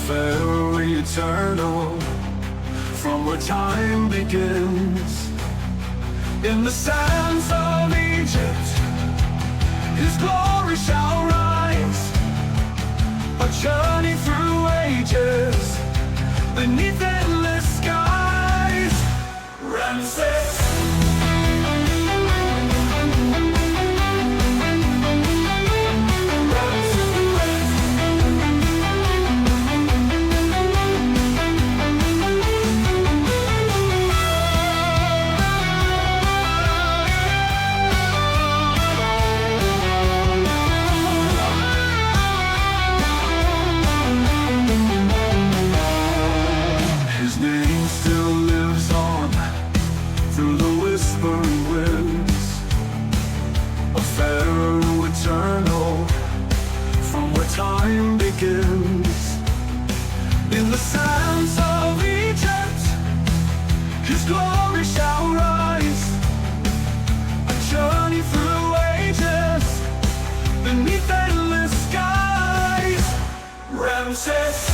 Pharaoh Eternal, from where time begins. In the sands of Egypt, his glory shall rise. A journey through ages, beneath endless skies. Ramses. Through the whispering winds, a Pharaoh eternal, from where time begins. In the sands of Egypt, his glory shall rise. A journey through ages, beneath endless skies. Ramses.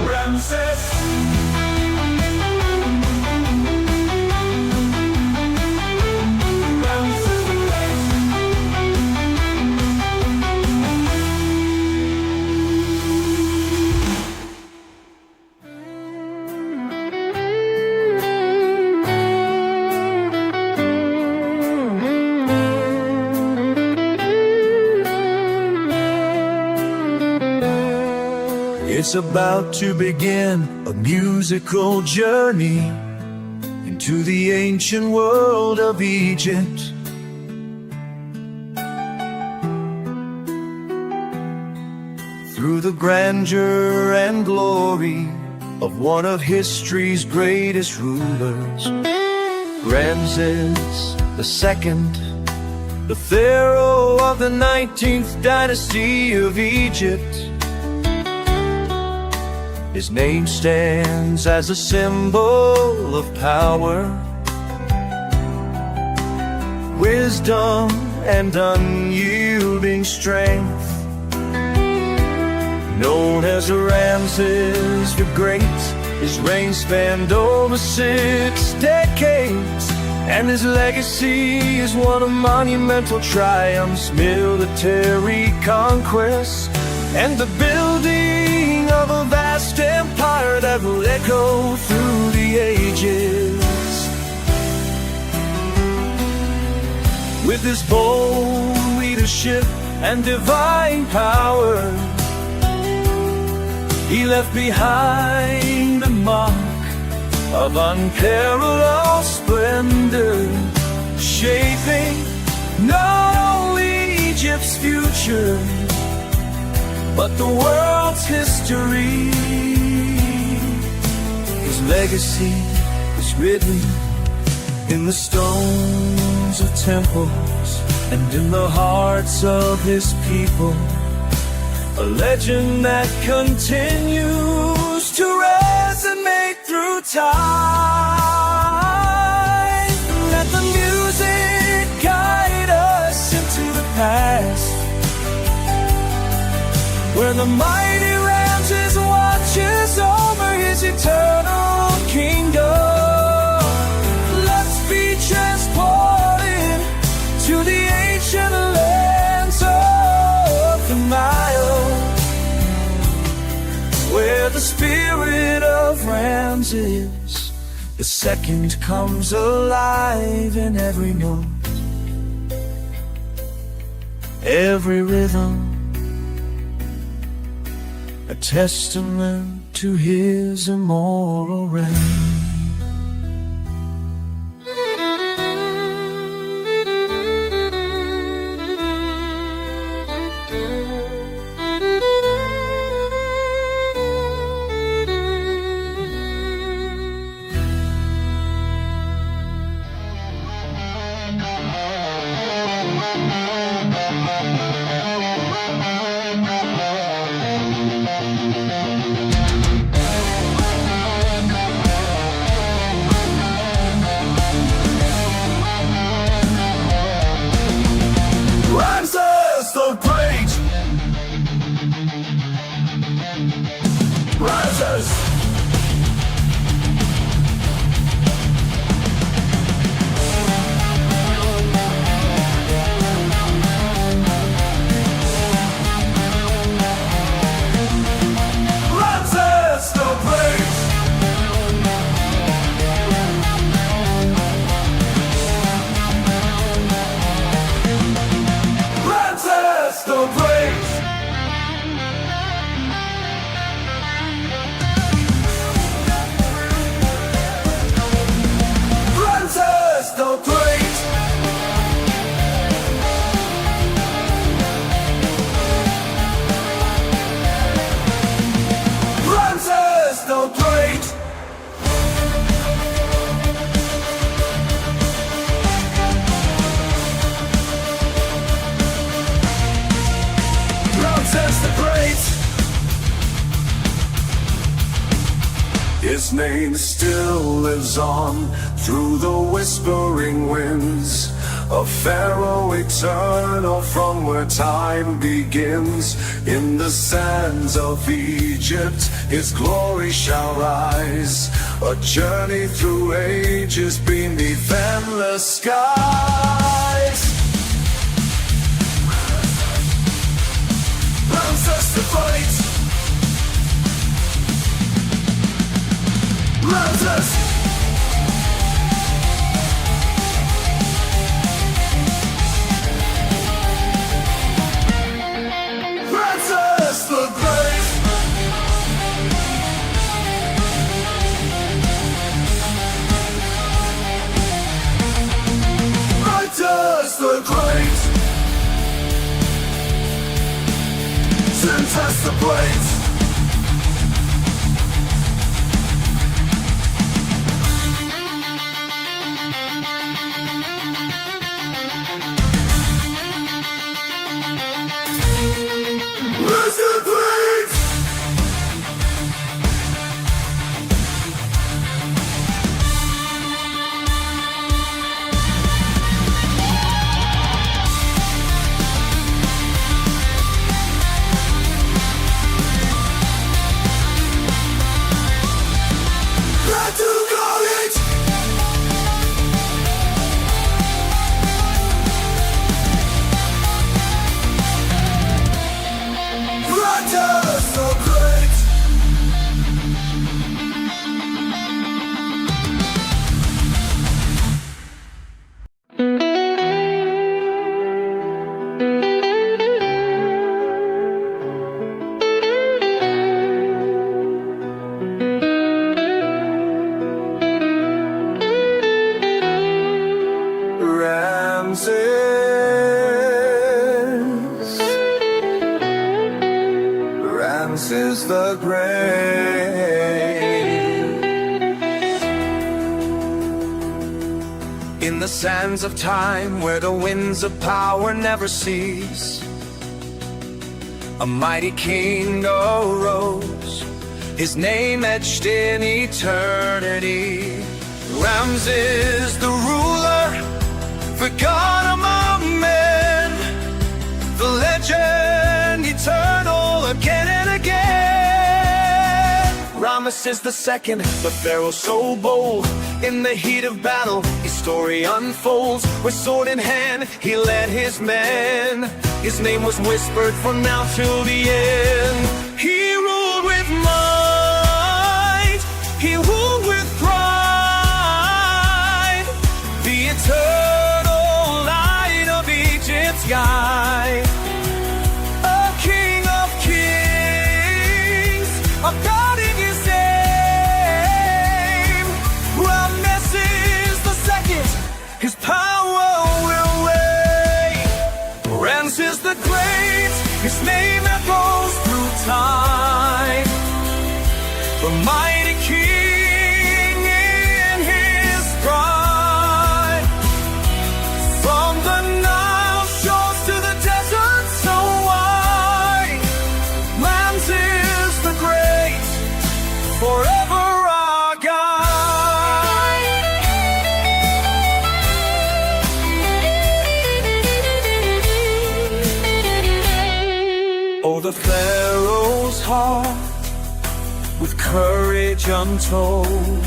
Ramses. It's about to begin a musical journey into the ancient world of Egypt. Through the grandeur and glory of one of history's greatest rulers, Ramses II, the Pharaoh of the 19th dynasty of Egypt. His name stands as a symbol of power, wisdom, and unyielding strength. Known as Ramses the Great, his reign spanned over 6 decades, and his legacy is one of monumental triumphs, military conquests, and the building of a vast empire that will echo through the ages. With his bold leadership and divine power, he left behind a mark of unparalleled splendor, shaping not only Egypt's future, but the world's history. His legacy is written in the stones of temples and in the hearts of his people, a legend that continues to resonate through time. Let the music guide us into the past, where the mighty Ramses watches over his eternal kingdom. Let's be transported to the ancient lands of the Nile, where the spirit of Ramses II comes alive in every note every rhythm a testament to his immortal reign. Ramses the Great! Ramses! Ramses the Great! Ramses the Great! Ramses the Great! Ramses the Great! Ramses the Great! His name still lives on through the whispering winds of Pharaoh Eternal, from where time begins. In the sands of Egypt his glory shall rise, a journey through ages beneath endless skies. Ramses the Great! Ramses! Ramses the Great! Ramses the Great! Test the blades! Where's the blades? Ramses the Great. In the sands of time, where the winds of power never cease, a mighty king arose, his name etched in eternity. Ramses the ruler, forgotten among men, the legend eternal again and again. Ramses II, the pharaoh so bold, in the heat of battle his story unfolds. With sword in hand he led his men, his name was whispered from now till the end. He ruled with might, he ruled with pride, the eternal light of Egypt's sky. His name echoes through time, the mighty king in his pride. From the Nile shores to the desert so wide, Ramses the Great, forever our guide. Oh, the Pharaoh's heart, with courage untold,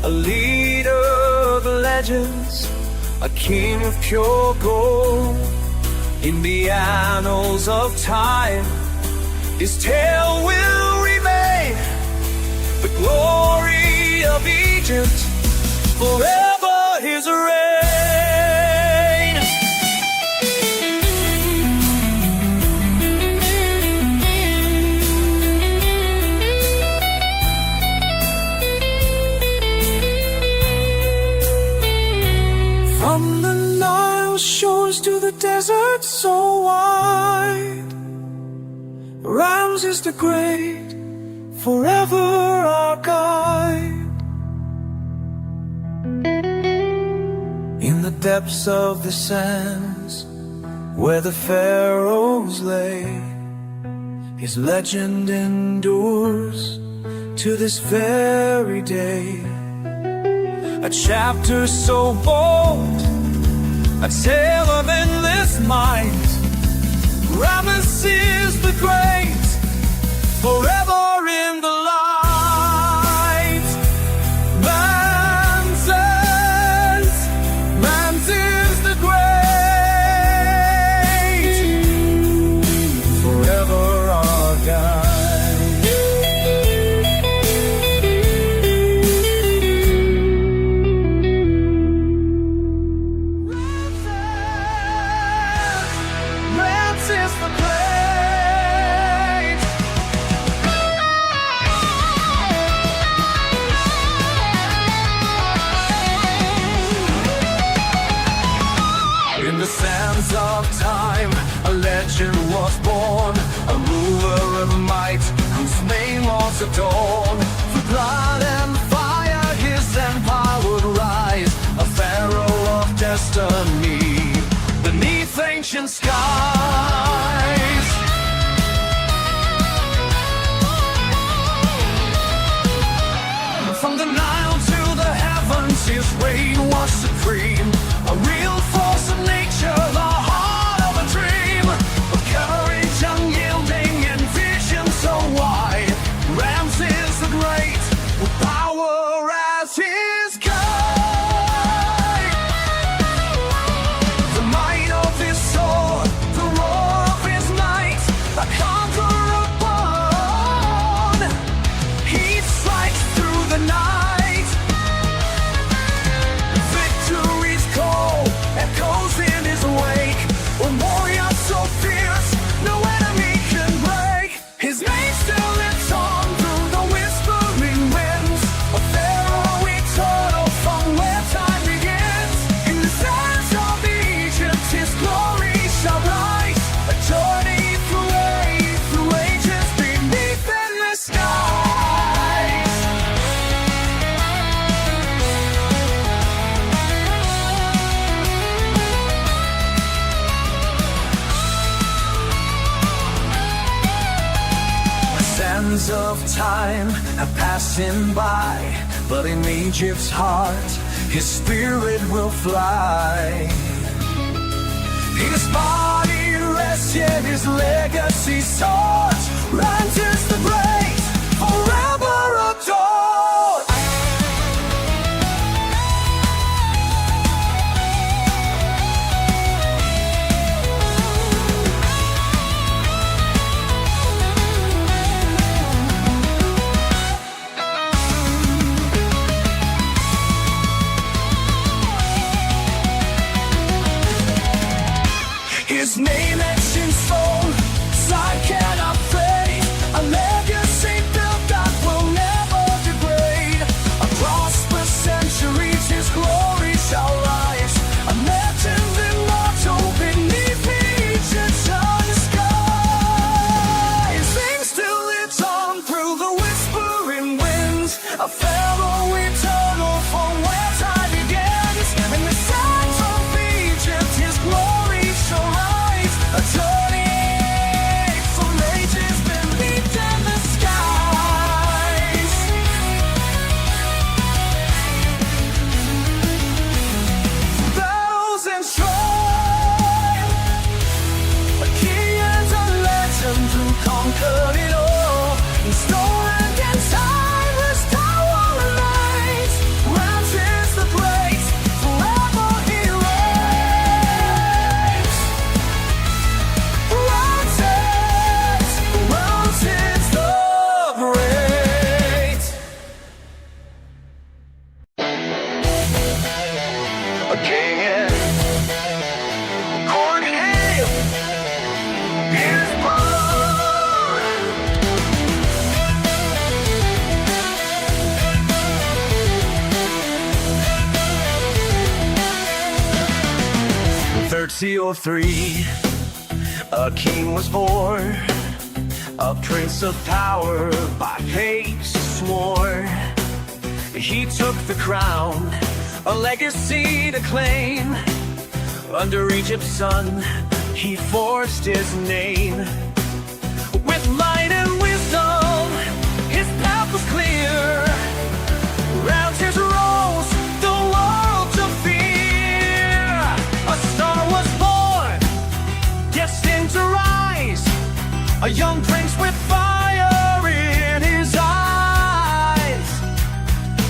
a leader of legends, a king of pure gold. In the annals of time, his tale will remain, the glory of Egypt, forever his reign. From the Nile shores to the desert so wide, Ramses the Great, forever our guide. In the depths of the sands, where the pharaohs lay, his legend endures to this very day. A chapter so bold, a tale of endless might, Ramses the Great, forever in the light. Ramses the Great, forever our guide. Ramses the Great. In the sands of time, a legend was born, a ruler of might, whose name was adorned. Through blood and fire his empire would rise, a pharaoh of destiny, beneath ancient skies. From the Nile to the heavens, his reign was supreme, a real force of nature, the heart of a dream, of courage unyielding and vision so wide. Ramses the Great, with power as his guide. The might of his sword, the roar of his might, a conqueror born. He strikes through the night. Victory's call echoes in his wake, a warrior so fierce no enemy can break. His name still lives on through the whispering winds, a Pharaoh eternal from where time begins. In the sands of Egypt his glory shall rise, a journey through ages beneath endless skies. The sands of time have passed him by, but in Egypt's heart his spirit will fly. His body rests, yet his legacy soars. Ramses the Great, forever adored. His name etched in stone, sign cannot fade, a legacy built that will never degrade. Across the centuries his glory shall rise, a legend immortal beneath the Egyptian skies. King and corn hail is born. 1303, a king was born, a prince of power by hate swore. He took the crown, a legacy to claim. Under Egypt's sun, he forged his name. With light and wisdom, his path was clear. Ramses rose the world to fear. A star was born, destined to rise, a young prince with fire in his eyes.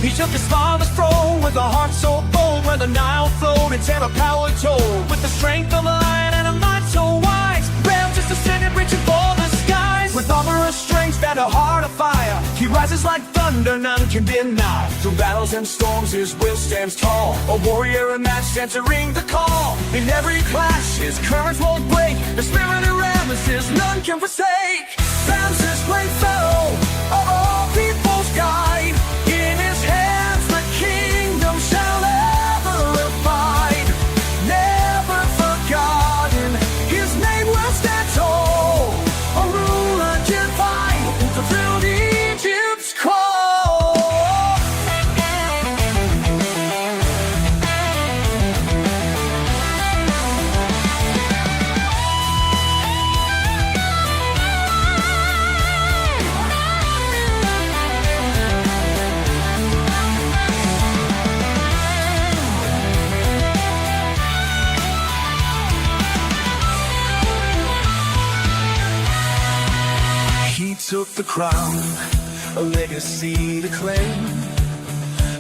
He took his father's throne with a heart so bold. When the Nile flowed, its ever power told. With the strength of a lion and a mind so wise, Ramses ascended, reaching for the skies. With armor of strength and a heart of fire, he rises like thunder, none can deny. Through battles and storms, his will stands tall, a warrior unmatched, answering the call. In every clash, his courage won't break. The spirit of Ramses none can forsake. Ramses, great Pharaoh of all people's guide. In his hands the kingdom shall ever abide. Never forgotten, his name will stand tall. A ruler divine, fulfilled Egypt's call. He took the crown, a legacy to claim.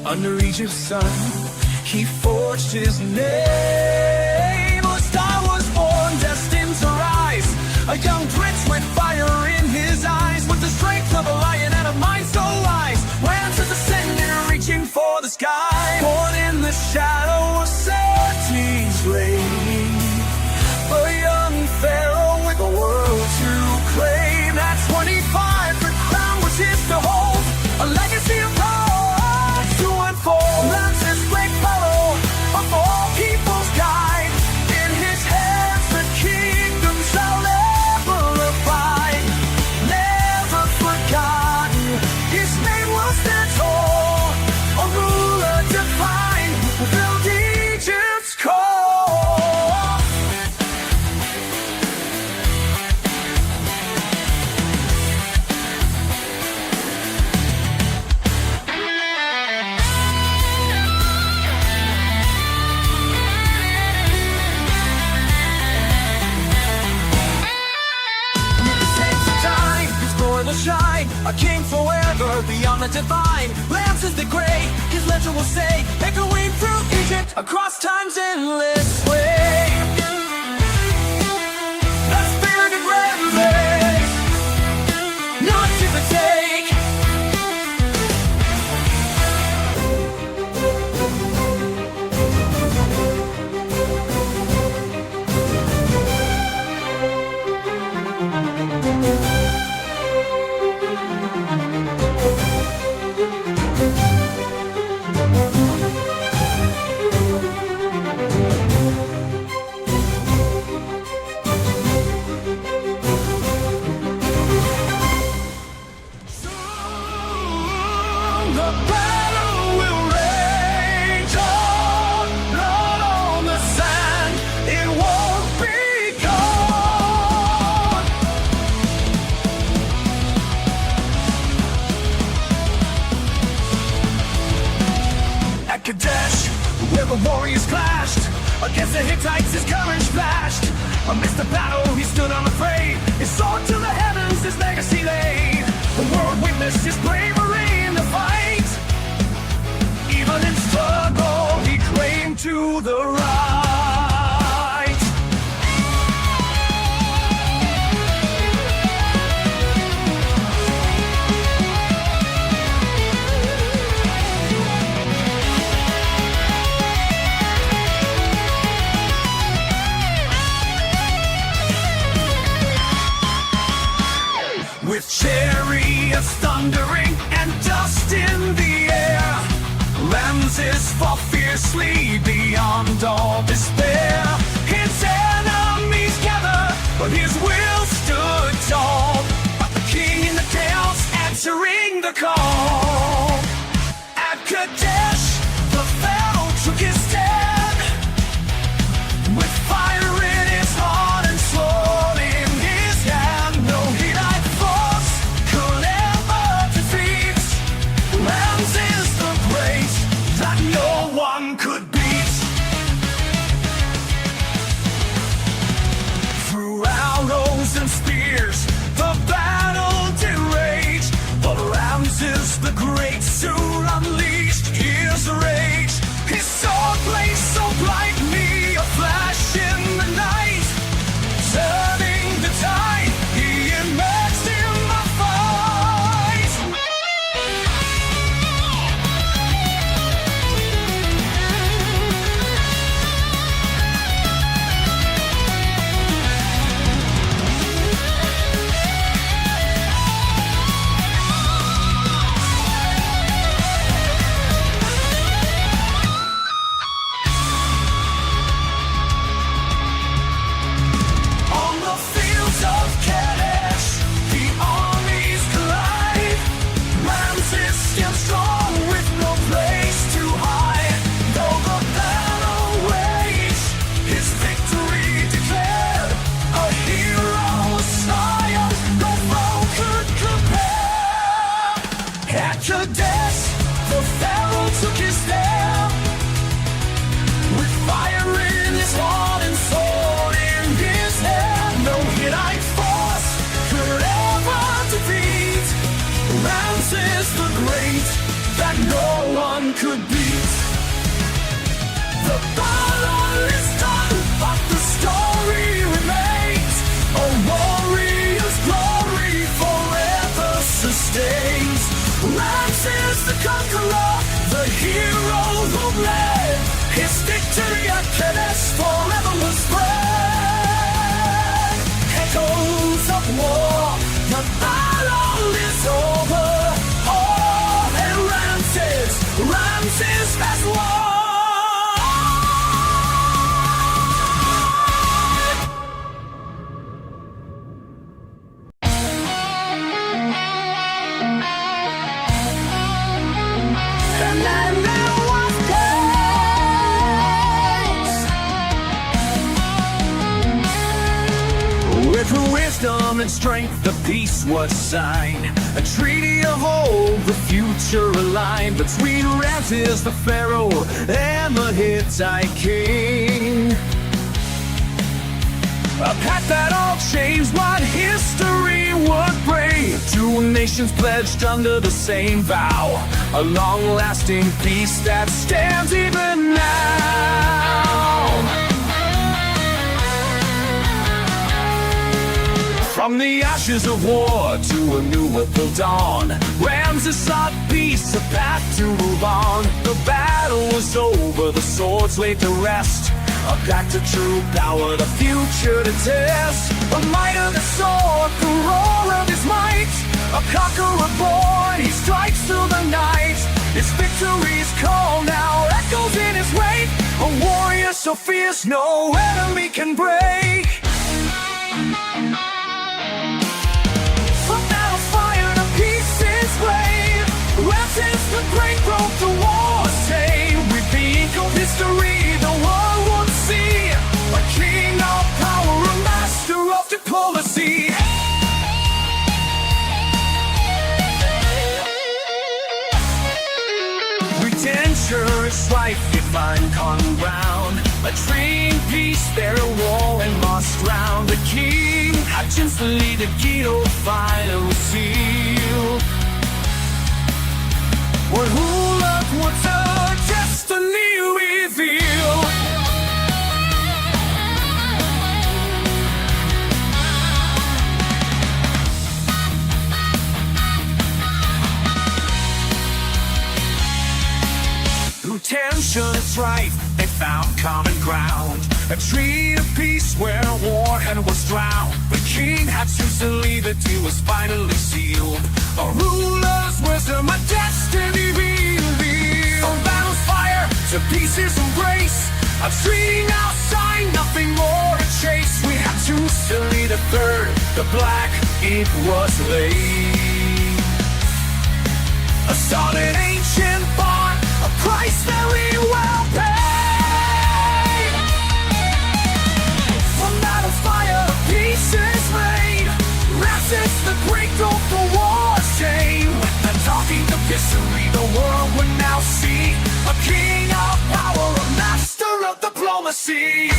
Under Egypt's sun, he forged his name. A star was born, destined to rise, a young prince with fire in his eyes. With the strength of a lion and a mind so wise, Ramses ascended, reaching for the sky. Born in the shadow of Seti's reign, a young pharaoh with the world to claim. At 25, the crown was his to hold, a legacy of power to unfold. Ramses, great Pharaoh of all people's guide. In his hands the kingdom shall ever abide. Never forgotten, his name will stand tall. A ruler divine, who fulfilled Egypt's call. Shine, a king forever beyond the divine. Ramses the Great, his legend will say, echoing through Egypt across time's endless way. A spirited Ramses, not to the take. Kadesh, where the warriors clashed against the Hittites, his courage flashed. Amidst the battle, he stood unafraid. His sword to the heavens, his legacy laid. The world witnessed his bravery in the fight. Even in struggle, he claimed to the right. fiercely beyond all despair. His enemies gathered, but his will stood tall. But the king in the chaos answering the call. At Kadesh, the Pharaoh took his stand, with fire in his heart and sword in his hand. No Hittite force could ever defeat Ramses the Great, that no one could beat. Through arrows and spears, the battle did rage, but Ramses the Great soon unleashed his rage. His sword blazed so brightly, a flash in the night, turning the tide, he emerged in the fight. On the fields of Kadesh, the armies collide. Ramses still strong with no place to hide. Though the battle waged, his victory declared, a hero's triumph no foe could compare. At Kadesh, the Pharaoh took his stand, with fire in his heart and sword in his hand. No Hittite force could ever defeat Ramses the Great, that no one could beat. The battle is done, but the story remains. A warrior's glory forever sustains. Ramses the conqueror, the hero who led, his victory at Kadesh forever will spread. Echoes of war, the battle is over. Oh, and Ramses has won. And then there was peace. With wisdom and strength, the peace was signed. A treaty of hope, the future aligned between Ramses the Pharaoh and the Hittite king. A pact that all changed what history would bring. Two nations pledged under the same vow, a long-lasting peace that stands even now. From the ashes of war to a new dawn, Ramses sought peace, a path to move on. The battle was over, the swords laid to rest, a pact to true power, the future to test. The might of the sword, the roar of his might, a conqueror born, he strikes through the night. His victory's call now echoes in his wake, a warrior so fierce no enemy can break. From battle's fire to peace's flame, Ramses the Great broke the war's chain. With the ink of history, the world would see a king of power, a master of diplomacy. Redemption is strife, divine common ground. A dream, peace, there a war and lost round. The king had gently the Guido final seal. What who loved what's a destiny reveal. Through tension and strife, they found common ground. A treaty of peace where war was drowned. The king had chosen leave it, he was finally sealed. A ruler's wisdom, a destiny revealed. From battle's fire to pieces embrace. A treating outside, nothing more to chase. We had to Silly the third, the black ink was laid. A solid ancient bond, a price very well paid. From that of fire, pieces made. Ramses the Great broke the war shame. And talking of history, the world would now see a king of power, a master of diplomacy.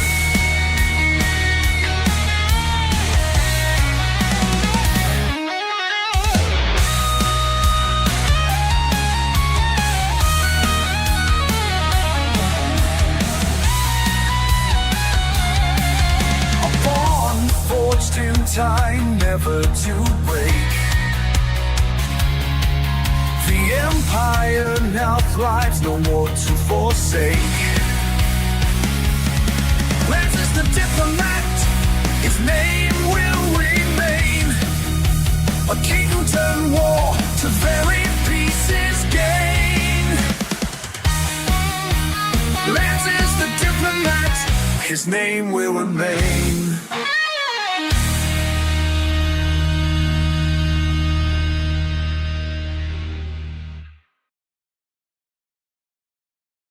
Forged in time, never to break. The empire now thrives, no more to forsake. Ramses the diplomat, his name will remain. A king who turned war to very pieces gain. Ramses the diplomat, his name will remain.